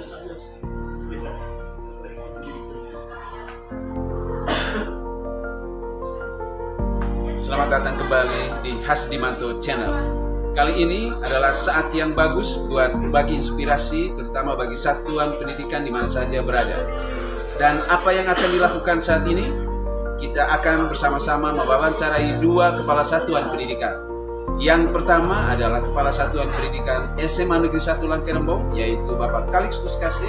Selamat datang kembali di Hasdimanto Channel. Kali ini adalah saat yang bagus buat berbagi inspirasi, terutama bagi satuan pendidikan di mana saja berada. Dan apa yang akan dilakukan saat ini? Kita akan bersama-sama mewawancarai dua kepala satuan pendidikan. Yang pertama adalah Kepala Satuan Pendidikan SMA Negeri 1 Langkerembong, yaitu Bapak Calixtus Kase.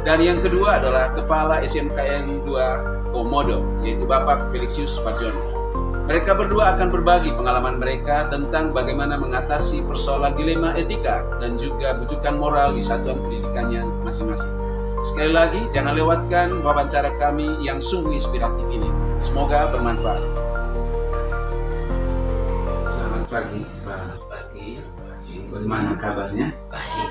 Dan yang kedua adalah Kepala SMKN 2 Komodo, yaitu Bapak Felixius Parjono. Mereka berdua akan berbagi pengalaman mereka tentang bagaimana mengatasi persoalan dilema etika dan juga bujukan moral di satuan pendidikannya masing-masing. Sekali lagi, jangan lewatkan wawancara kami yang sungguh inspiratif ini. Semoga bermanfaat. Selamat pagi, Pak. Pagi. Bagaimana kabarnya? Baik.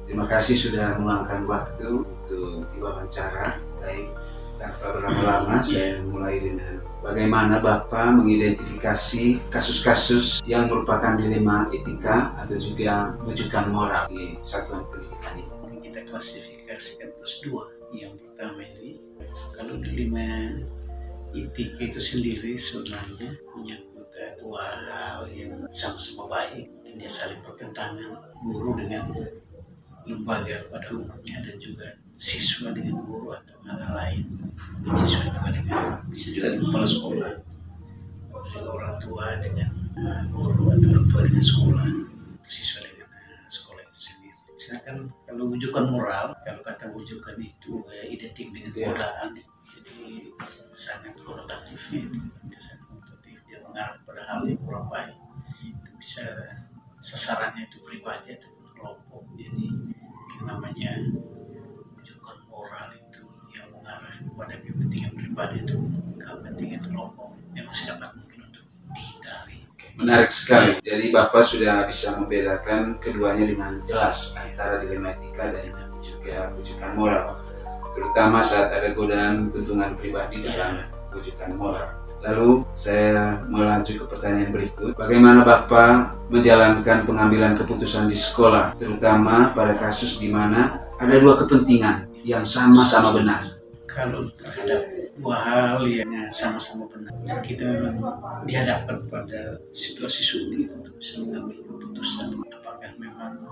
Terima kasih sudah meluangkan waktu untuk diwawancara. Baik, tanpa berlama-lama, saya mulai dengan bagaimana Bapak mengidentifikasi kasus-kasus yang merupakan dilema etika atau juga bujukan moral di satuan pendidikan ini. Mungkin kita klasifikasikan atas dua. Yang pertama ini, kalau dilema etika itu sendiri sebenarnya menyangkut dua hal yang sama-sama baik dan dia saling bertentangan, guru dengan lembaga pada umumnya dan juga siswa dengan guru atau hal lain, dan siswa juga bisa juga dengan kepala sekolah, juga orang tua dengan guru atau orang tua dengan sekolah, siswa dengan sekolah itu sendiri. Sedangkan kalau wujukan moral, kalau kata wujukan itu identik dengan godaan, jadi sangat konotatifnya ini, sangat konotatif, dia mengarah pada hal yang kurang baik, itu bisa sasarannya itu pribadi atau kelompok. Jadi yang namanya wujukan moral itu yang mengarah kepada kepentingan pribadi atau kepentingan kelompok yang masih dapat mungkin untuk dihindari. Menarik sekali. Jadi Bapak sudah bisa membedakan keduanya dengan jelas antara dilema etika dan juga bujukan moral, terutama saat ada godaan keuntungan pribadi dalam bujukan moral. Lalu saya melanjut ke pertanyaan berikut. Bagaimana Bapak menjalankan pengambilan keputusan di sekolah, terutama pada kasus di mana ada dua kepentingan yang sama-sama benar? Kalau terhadap dua hal yang sama-sama benar, dan kita memang dihadapkan pada situasi sulit untuk bisa mengambil keputusan, apakah memang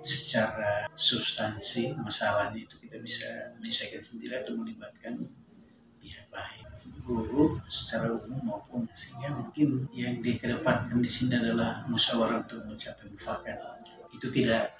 secara substansi masalahnya itu kita bisa menyelesaikan sendiri atau melibatkan pihak lain, guru secara umum maupun, sehingga mungkin yang dikedepankan di sini adalah musyawarah untuk mencapai mufakat. Itu tidak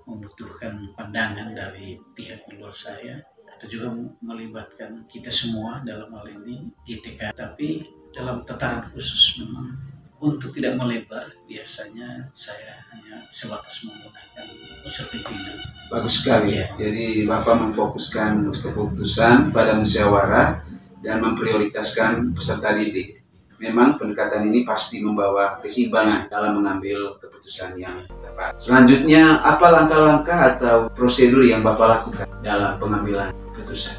membutuhkan pandangan dari pihak di luar saya atau juga melibatkan kita semua dalam hal ini GTK, tapi dalam tataran khusus memang untuk tidak melebar, biasanya saya hanya sebatas menggunakan unsur pimpinan. Bagus sekali ya. Jadi Bapak memfokuskan keputusan pada musyawarah dan memprioritaskan peserta didik. Memang pendekatan ini pasti membawa keseimbangan dalam mengambil keputusan yang tepat. Selanjutnya, apa langkah-langkah atau prosedur yang Bapak lakukan dalam pengambilan keputusan?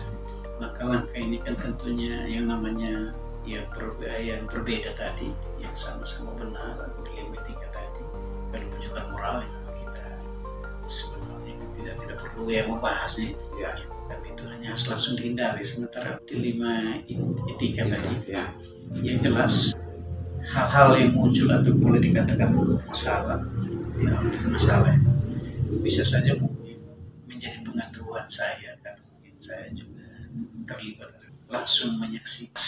Langkah-langkah ini kan tentunya yang namanya yang berbeda tadi, yang sama-sama benar, dilema etika tadi. Kalau bujukan moral yang kita sebenarnya tidak perlu membahasnya. Karena itu hanya harus langsung dihindari. Sementara dilema etika tadi, yang jelas hal-hal yang muncul atau boleh dikatakan masalah itu bisa saja mungkin menjadi pengetahuan saya, kan mungkin saya juga terlibat langsung menyaksikan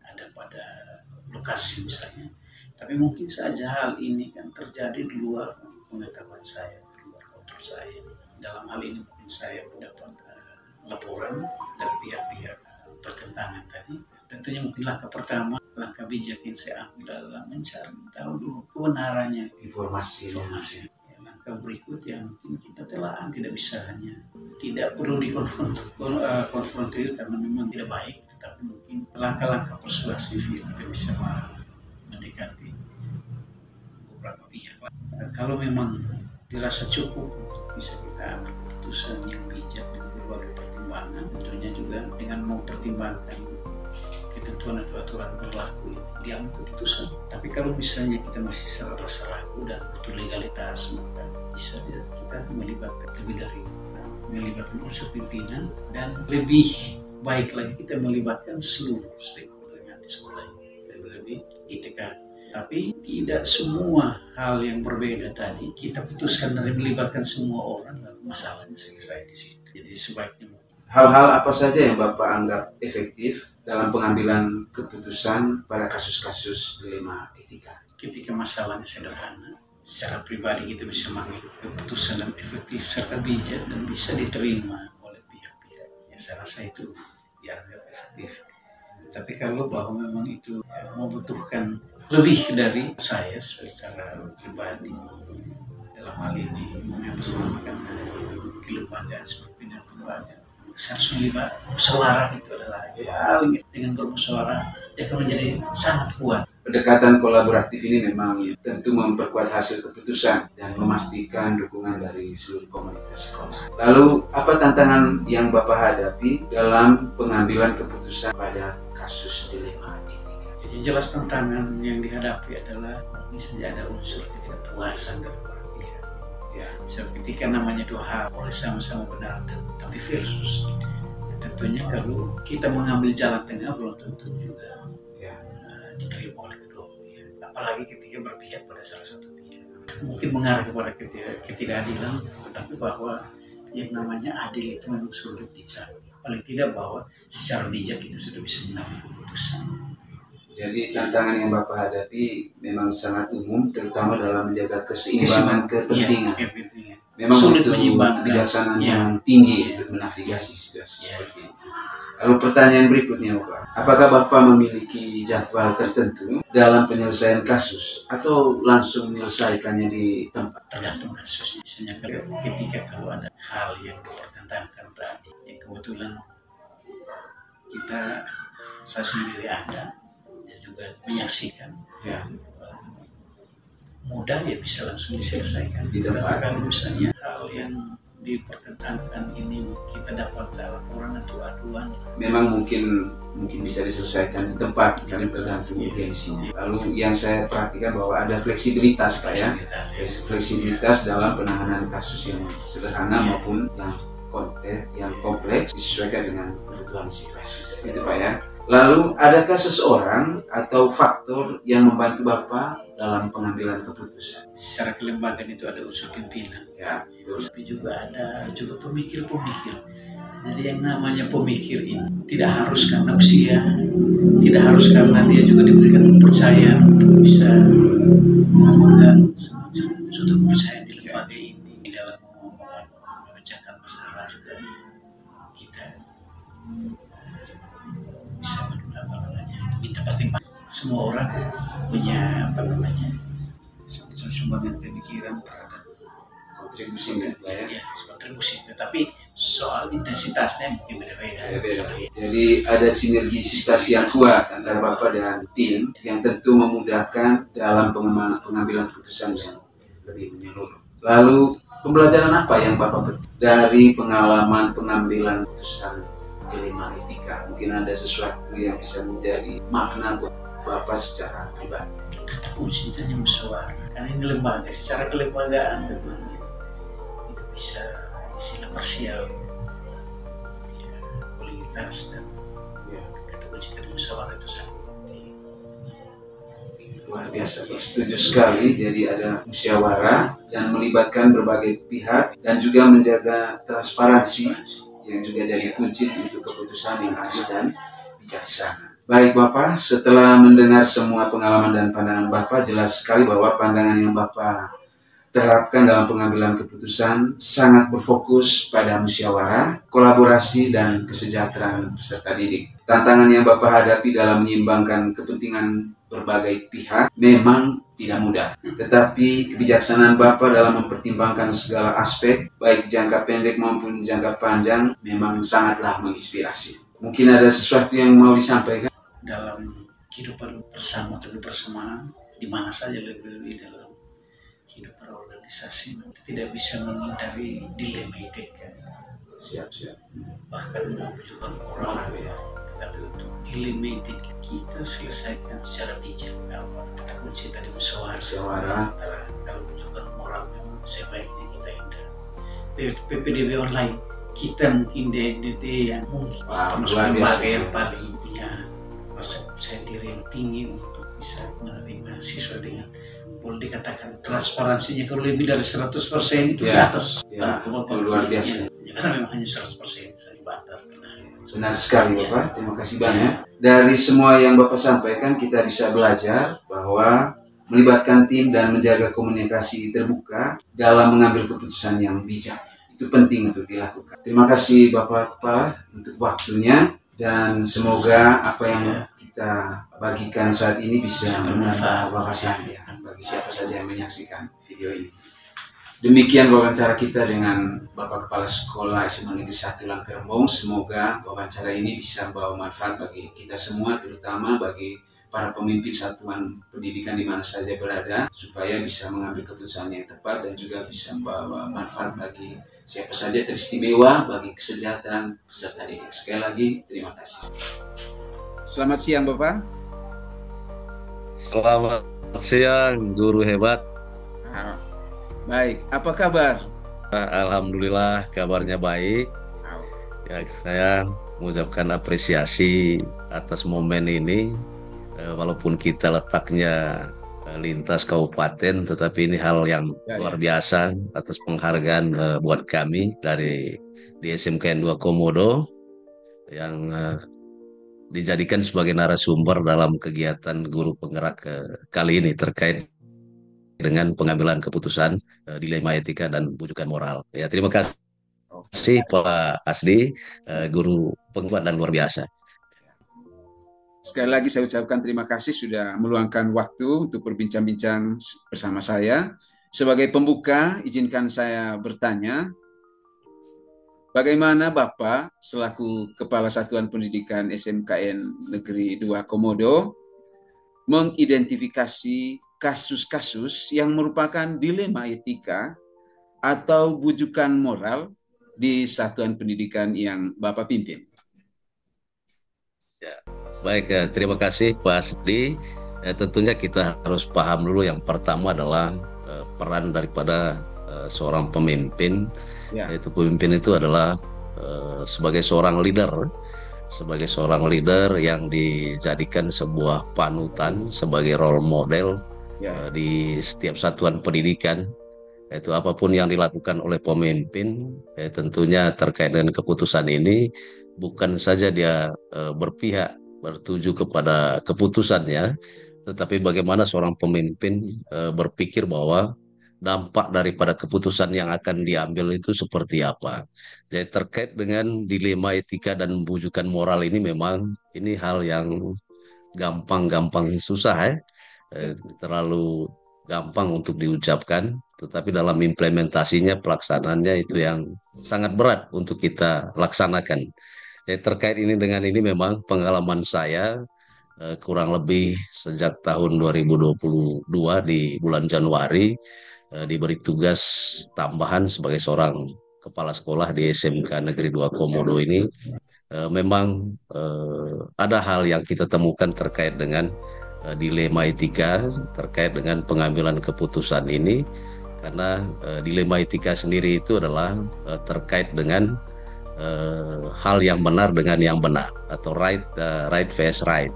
ada pada lokasi misalnya, tapi mungkin saja hal ini kan terjadi di luar pengetahuan saya, di luar kontrol saya. Dalam hal ini mungkin saya mendapat laporan dari pihak-pihak bertentangan tadi. Tentunya mungkin langkah pertama, langkah bijak yang saya ambil adalah mencari tahu dulu kebenarannya informasi. Langkah berikut yang mungkin kita telah tidak bisa hanya tidak perlu dikonfrontir karena memang tidak baik, tetapi mungkin langkah-langkah persuasif yang kita bisa mendekati beberapa pihak. Kalau memang dirasa cukup, bisa kita ambil keputusan yang bijak dengan berbagai pertimbangan, tentunya juga dengan mempertimbangkan ketentuan atau aturan berlaku diambil keputusan. Tapi kalau misalnya kita masih serasa ragu dan butuh legalitas, maka bisa kita melibatkan lebih dari melibatkan unsur pimpinan, dan lebih baik lagi kita melibatkan seluruh stakeholder yang di sekolah ini, lebih ITK. Tapi tidak semua hal yang berbeda tadi kita putuskan dari melibatkan semua orang, lalu masalahnya selesai di situ. Jadi sebaiknya hal-hal apa saja yang Bapak anggap efektif dalam pengambilan keputusan pada kasus-kasus dilema etika? Ketika masalahnya sederhana, secara pribadi kita bisa mengambil keputusan yang efektif serta bijak dan bisa diterima oleh pihak-pihak. Ya, saya rasa itu dianggap efektif. Tapi kalau bahwa memang itu membutuhkan lebih dari saya secara pribadi dalam hal ini mengatasnamakan kelembagaan seperti lembaga, harus melibat musyawarah. Itu adalah hal dengan bermusyawarah dia akan menjadi sangat kuat. Pendekatan kolaboratif ini memang tentu memperkuat hasil keputusan dan memastikan dukungan dari seluruh komunitas sekolah. Lalu, apa tantangan yang Bapak hadapi dalam pengambilan keputusan pada kasus dilema etika? Yang jelas tantangan yang dihadapi adalah ini saja ada unsur ketidakpuasan dari para pihak. Ya, ketika namanya dua hal boleh sama-sama benar dan tapi versus. Tentunya kalau kita mengambil jalan tengah belum tentu juga diterima oleh kedua pihak. Apalagi ketika berpihak pada salah satu pihak. Mungkin mengarah kepada ketidakadilan, tetapi bahwa yang namanya adil itu memang sulit dicari. Paling tidak bahwa secara bijak kita sudah bisa mengambil keputusan. Jadi tantangan yang Bapak hadapi memang sangat umum, terutama dalam menjaga keseimbangan kepentingan. Memang sulit butuh kebijaksanaan yang tinggi untuk menavigasi situasi seperti ini. Lalu pertanyaan berikutnya, Bapak, apakah Bapak memiliki jadwal tertentu dalam penyelesaian kasus atau langsung menyelesaikannya di tempat? Tergantung kasusnya. Misalnya kalau ada hal yang dipertentangkan tadi, yang kebetulan saya sendiri ada dan juga menyaksikan, mudah ya bisa langsung diselesaikan di tempat. Kalau misalnya hal yang dipertentangkan ini kita dapat laporan atau aduan, memang mungkin bisa diselesaikan di tempat karena tergantung urgensinya. Lalu yang saya perhatikan bahwa ada fleksibilitas, Pak ya, fleksibilitas dalam penanganan kasus yang sederhana maupun yang kompleks disesuaikan dengan kebutuhan situasi. Itu, Pak ya. Lalu adakah seseorang atau faktor yang membantu Bapak dalam pengambilan keputusan? Secara kelembagaan itu ada unsur pimpinan, tapi juga ada pemikir-pemikir. Jadi yang namanya pemikir ini tidak harus karena usia, tidak harus karena dia juga diberikan kepercayaan untuk bisa memegang suatu kepercayaan di lembaga ini di dalam memecahkan masalah juga kita bisa minta pertimbangan. Semua orang punya sumbangan pemikiran terhadap kontribusi kontribusi, tetapi soal intensitasnya mungkin beda-beda. Jadi ada sinergisitas yang kuat antara Bapak dan tim yang tentu memudahkan dalam pengambilan keputusan yang lebih menyeluruh. Lalu pembelajaran apa yang Bapak petik dari pengalaman pengambilan keputusan dilema etika? Mungkin ada sesuatu yang bisa menjadi makna buat Bapak secara pribadi. Kata kuncinya musyawarah. Karena ini lembaga, secara kelembagaan memang tidak bisa istilah parsial, kualitas dan kata kunci musyawarah itu sangat penting. Luar biasa, setuju sekali. Jadi ada musyawarah dan melibatkan berbagai pihak dan juga menjaga transparansi yang juga jadi kunci untuk keputusan yang adil dan bijaksana. Baik Bapak, setelah mendengar semua pengalaman dan pandangan Bapak, jelas sekali bahwa pandangan yang Bapak terapkan dalam pengambilan keputusan sangat berfokus pada musyawarah, kolaborasi, dan kesejahteraan peserta didik. Tantangan yang Bapak hadapi dalam menyeimbangkan kepentingan berbagai pihak memang tidak mudah. Tetapi kebijaksanaan Bapak dalam mempertimbangkan segala aspek, baik jangka pendek maupun jangka panjang, memang sangatlah menginspirasi. Mungkin ada sesuatu yang mau disampaikan? Dalam kehidupan bersama atau kebersamaan, di mana saja lebih-lebih dalam hidup berorganisasi, tidak bisa menghindari dilema etika. Siap, siap. bahkan menunjukkan moral ya. Tetapi untuk dilema etika kita selesaikan secara bijak. Kata kunci tadi musyawarah. Antara kalau menunjukkan moral memang sebaiknya kita hindari. PPDB online kita mungkin DNDT yang mungkin termasuk lembaga yang paling punya rasa percaya diri yang tinggi untuk bisa menerima siswa dengan boleh dikatakan transparansinya kalau lebih dari 100% itu di atas. Luar biasa. Karena memang hanya 100% saja batas. Benar sekali Bapak, terima kasih banyak. Dari semua yang Bapak sampaikan kita bisa belajar bahwa melibatkan tim dan menjaga komunikasi terbuka dalam mengambil keputusan yang bijak. Itu penting untuk dilakukan. Terima kasih Bapak untuk waktunya dan semoga apa yang kita bagikan saat ini bisa menambah wawasan ya, bagi siapa saja yang menyaksikan video ini. Demikian wawancara kita dengan Bapak Kepala Sekolah SMA Negeri 1 Langkerembong. Semoga wawancara ini bisa membawa manfaat bagi kita semua, terutama bagi para pemimpin satuan pendidikan di mana saja berada, supaya bisa mengambil keputusan yang tepat dan juga bisa membawa manfaat bagi siapa saja, teristimewa bagi kesejahteraan peserta didik. Sekali lagi, terima kasih. Selamat siang Bapak. Selamat siang, guru hebat. Baik, apa kabar? Alhamdulillah kabarnya baik. Ya, saya mengucapkan apresiasi atas momen ini. Walaupun kita letaknya lintas kabupaten, tetapi ini hal yang luar biasa atas penghargaan buat kami dari di SMKN 2 Komodo yang dijadikan sebagai narasumber dalam kegiatan guru penggerak kali ini terkait dengan pengambilan keputusan, dilema etika dan bujukan moral. Ya, terima kasih Pak Asdi, guru penggerak dan luar biasa. Sekali lagi saya ucapkan terima kasih sudah meluangkan waktu untuk berbincang-bincang bersama saya. Sebagai pembuka, izinkan saya bertanya, bagaimana Bapak selaku Kepala Satuan Pendidikan SMKN Negeri 2 Komodo mengidentifikasi kasus-kasus yang merupakan dilema etika atau bujukan moral di satuan pendidikan yang Bapak pimpin? Ya, baik, terima kasih Pak Asdi. Tentunya kita harus paham dulu yang pertama adalah peran daripada seorang pemimpin. Yaitu pemimpin itu adalah sebagai seorang leader yang dijadikan sebuah panutan sebagai role model di setiap satuan pendidikan. Yaitu apapun yang dilakukan oleh pemimpin, tentunya terkait dengan keputusan ini bukan saja dia berpihak bertuju kepada keputusannya, tetapi bagaimana seorang pemimpin berpikir bahwa dampak daripada keputusan yang akan diambil itu seperti apa. Jadi terkait dengan dilema etika dan bujukan moral ini memang ini hal yang gampang susah terlalu gampang untuk diucapkan, tetapi dalam implementasinya, pelaksanaannya itu yang sangat berat untuk kita laksanakan. Terkait ini dengan ini memang pengalaman saya kurang lebih sejak tahun 2022 di bulan Januari diberi tugas tambahan sebagai seorang kepala sekolah di SMK Negeri 2 Komodo ini. Memang ada hal yang kita temukan terkait dengan dilema etika terkait dengan pengambilan keputusan ini, karena dilema etika sendiri itu adalah terkait dengan hal yang benar dengan yang benar atau right versus right.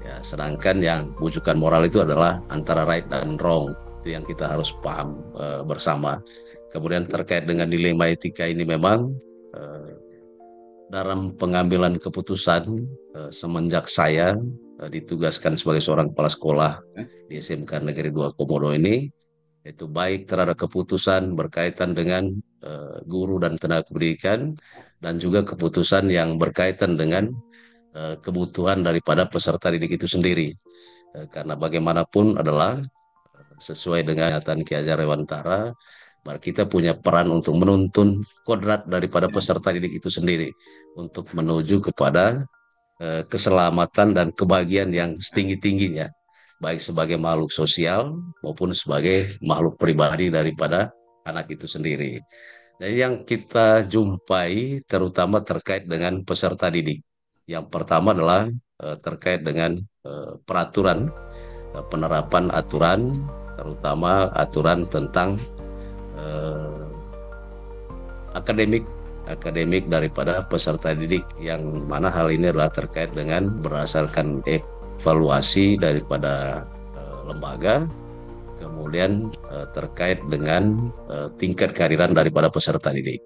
Ya, sedangkan yang bujukan moral itu adalah antara right dan wrong. Itu yang kita harus paham bersama. Kemudian terkait dengan dilema etika ini memang dalam pengambilan keputusan semenjak saya ditugaskan sebagai seorang kepala sekolah di SMK Negeri 2 Komodo ini, itu baik terhadap keputusan berkaitan dengan guru dan tenaga pendidikan, dan juga keputusan yang berkaitan dengan kebutuhan daripada peserta didik itu sendiri. Karena bagaimanapun adalah sesuai dengan pernyataan Ki Hajar Dewantara, kita punya peran untuk menuntun kodrat daripada peserta didik itu sendiri untuk menuju kepada keselamatan dan kebahagiaan yang setinggi-tingginya, baik sebagai makhluk sosial maupun sebagai makhluk pribadi daripada anak itu sendiri. Jadi yang kita jumpai terutama terkait dengan peserta didik. Yang pertama adalah terkait dengan peraturan, penerapan aturan, terutama aturan tentang eh, akademik akademik daripada peserta didik, yang mana hal ini adalah terkait dengan berdasarkan evaluasi daripada lembaga, kemudian terkait dengan tingkat kehadiran daripada peserta didik.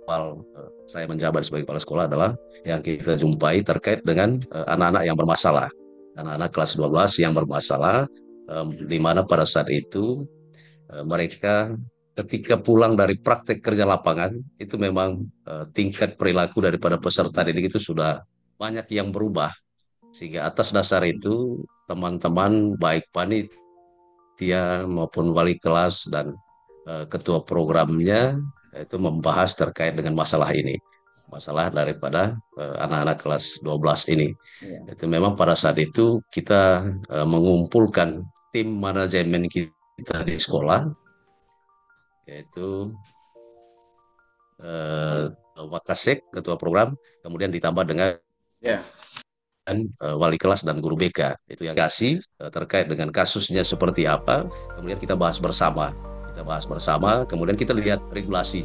Saya menjabat sebagai kepala sekolah adalah yang kita jumpai terkait dengan anak-anak yang bermasalah, anak-anak kelas 12 yang bermasalah, di mana pada saat itu mereka ketika pulang dari praktek kerja lapangan itu memang tingkat perilaku daripada peserta didik itu sudah banyak yang berubah, sehingga atas dasar itu teman-teman baik panitia maupun wali kelas dan ketua programnya itu membahas terkait dengan masalah ini, masalah daripada anak-anak kelas 12 ini. Ya. Itu memang pada saat itu kita mengumpulkan tim manajemen kita di sekolah, yaitu Wakasek, ketua program, kemudian ditambah dengan Ya. wali kelas dan guru BK. Itu yang kasih terkait dengan kasusnya seperti apa, kemudian kita bahas bersama. Kita bahas bersama, kemudian kita lihat regulasi,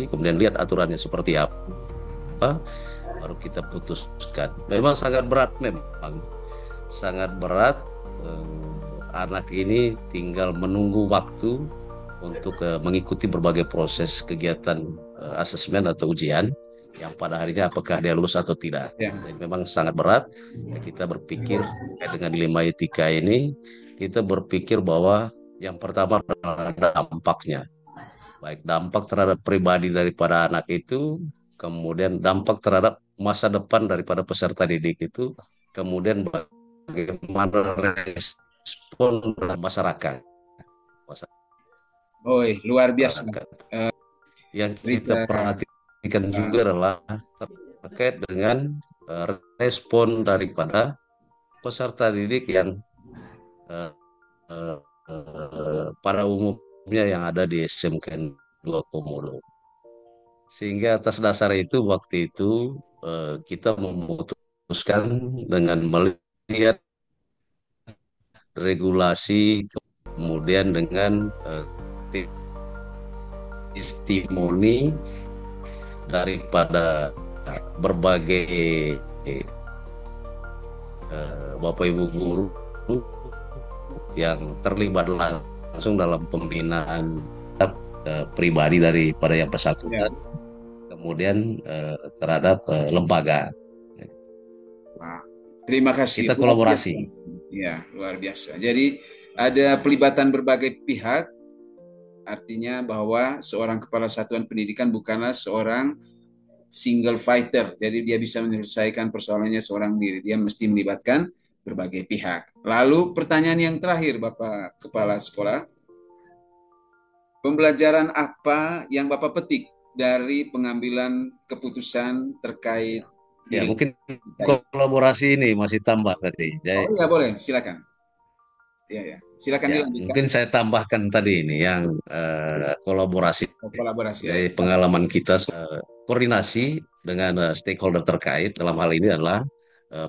kemudian lihat aturannya seperti apa, baru kita putuskan. Memang sangat berat, memang sangat berat. Anak ini tinggal menunggu waktu untuk mengikuti berbagai proses kegiatan asesmen atau ujian, yang pada harinya apakah dia lulus atau tidak. Ya. Jadi memang sangat berat. Kita berpikir dengan dilema etika ini, kita berpikir bahwa yang pertama adalah dampaknya, baik dampak terhadap pribadi daripada anak itu, kemudian dampak terhadap masa depan daripada peserta didik itu, kemudian bagaimana respon masyarakat. Oi, luar biasa. Yang kita perhatikan juga adalah terkait dengan respon daripada peserta didik yang pada umumnya yang ada di SMK 2 Komodo. Sehingga atas dasar itu waktu itu kita memutuskan dengan melihat regulasi, kemudian dengan testimoni daripada berbagai Bapak Ibu guru yang terlibat langsung dalam pembinaan pribadi daripada yang bersangkutan, kemudian terhadap lembaga. Nah, terima kasih. Kita kolaborasi. Ya, luar biasa. Jadi ada pelibatan berbagai pihak, artinya bahwa seorang kepala satuan pendidikan bukanlah seorang single fighter. Jadi dia bisa menyelesaikan persoalannya seorang diri. Dia mesti melibatkan berbagai pihak. Lalu pertanyaan yang terakhir, Bapak Kepala Sekolah. Pembelajaran apa yang Bapak petik dari pengambilan keputusan terkait? Ya, mungkin kolaborasi ini masih tambah tadi. Oh iya, boleh, silakan. Ya. Silakan ya, dilanjutkan. mungkin saya tambahkan tadi ini yang kolaborasi. Jadi pengalaman kita koordinasi dengan stakeholder terkait dalam hal ini adalah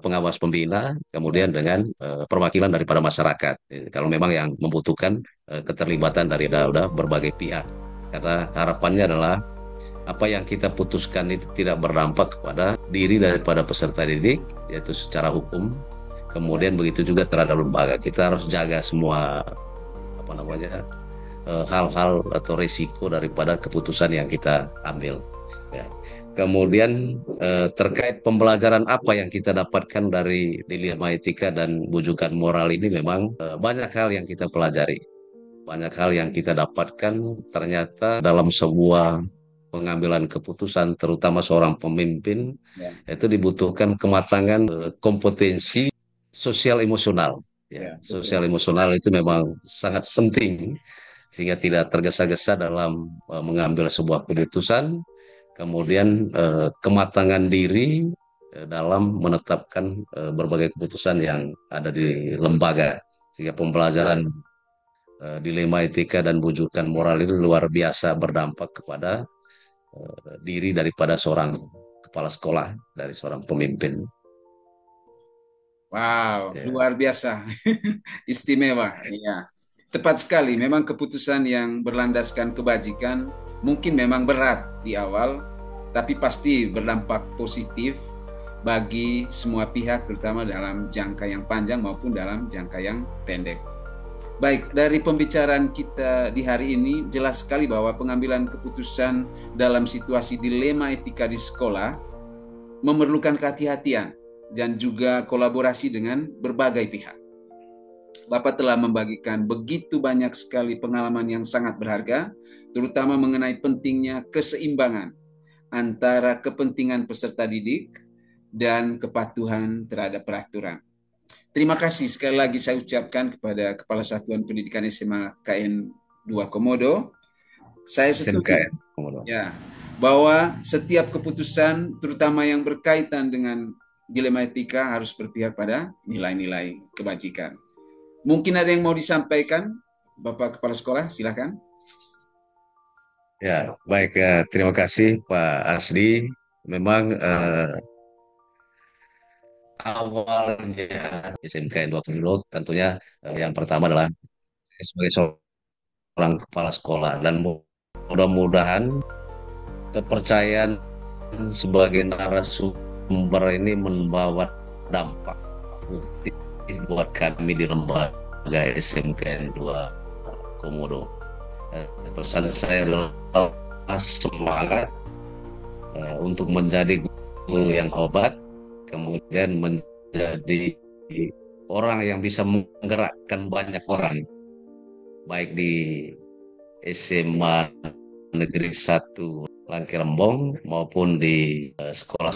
pengawas pembina, kemudian dengan perwakilan daripada masyarakat. Kalau memang yang membutuhkan keterlibatan dari berbagai pihak, karena harapannya adalah apa yang kita putuskan itu tidak berdampak kepada diri daripada peserta didik, yaitu secara hukum. Kemudian begitu juga terhadap lembaga. Kita harus jaga semua hal-hal atau risiko daripada keputusan yang kita ambil. Ya. Kemudian terkait pembelajaran apa yang kita dapatkan dari dilema etika dan bujukan moral ini, memang banyak hal yang kita pelajari. Banyak hal yang kita dapatkan, ternyata dalam sebuah pengambilan keputusan, terutama seorang pemimpin, itu dibutuhkan kematangan kompetensi sosial emosional. Sosial emosional itu memang sangat penting, sehingga tidak tergesa-gesa dalam mengambil sebuah keputusan, kemudian kematangan diri dalam menetapkan berbagai keputusan yang ada di lembaga, sehingga pembelajaran dilema etika dan bujukan moral itu luar biasa berdampak kepada diri daripada seorang kepala sekolah, dari seorang pemimpin. Wow, Ya. luar biasa. Istimewa. Iya. Tepat sekali, memang keputusan yang berlandaskan kebajikan mungkin memang berat di awal, tapi pasti berdampak positif bagi semua pihak, terutama dalam jangka yang panjang maupun dalam jangka yang pendek. Baik, dari pembicaraan kita di hari ini, jelas sekali bahwa pengambilan keputusan dalam situasi dilema etika di sekolah memerlukan kehati-hatian dan juga kolaborasi dengan berbagai pihak. Bapak telah membagikan begitu banyak sekali pengalaman yang sangat berharga, terutama mengenai pentingnya keseimbangan antara kepentingan peserta didik dan kepatuhan terhadap peraturan. Terima kasih sekali lagi saya ucapkan kepada Kepala Satuan Pendidikan SMA KN 2 Komodo. Saya setuju ya, bahwa setiap keputusan, terutama yang berkaitan dengan dilema etika, harus berpihak pada nilai-nilai kebajikan. Mungkin ada yang mau disampaikan, Bapak Kepala Sekolah, silakan. Ya, baik. Terima kasih Pak Asdi. Memang awalnya SMK 2 Komodo tentunya yang pertama adalah sebagai seorang kepala sekolah, dan mudah-mudahan kepercayaan sebagai narasumber ini membawa dampak positif buat kami di lembaga SMK 2 Komodo. Pesan saya adalah semangat untuk menjadi guru yang hebat, kemudian menjadi orang yang bisa menggerakkan banyak orang, baik di SMA Negeri 1 Langkirembong maupun di sekolah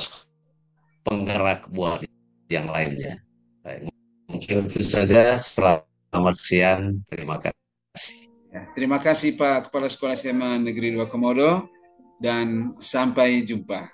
penggerak buat yang lainnya. Baik, mungkin itu saja. Selamat siang, terima kasih. Terima kasih Pak Kepala Sekolah SMA Negeri 2 Komodo, dan sampai jumpa.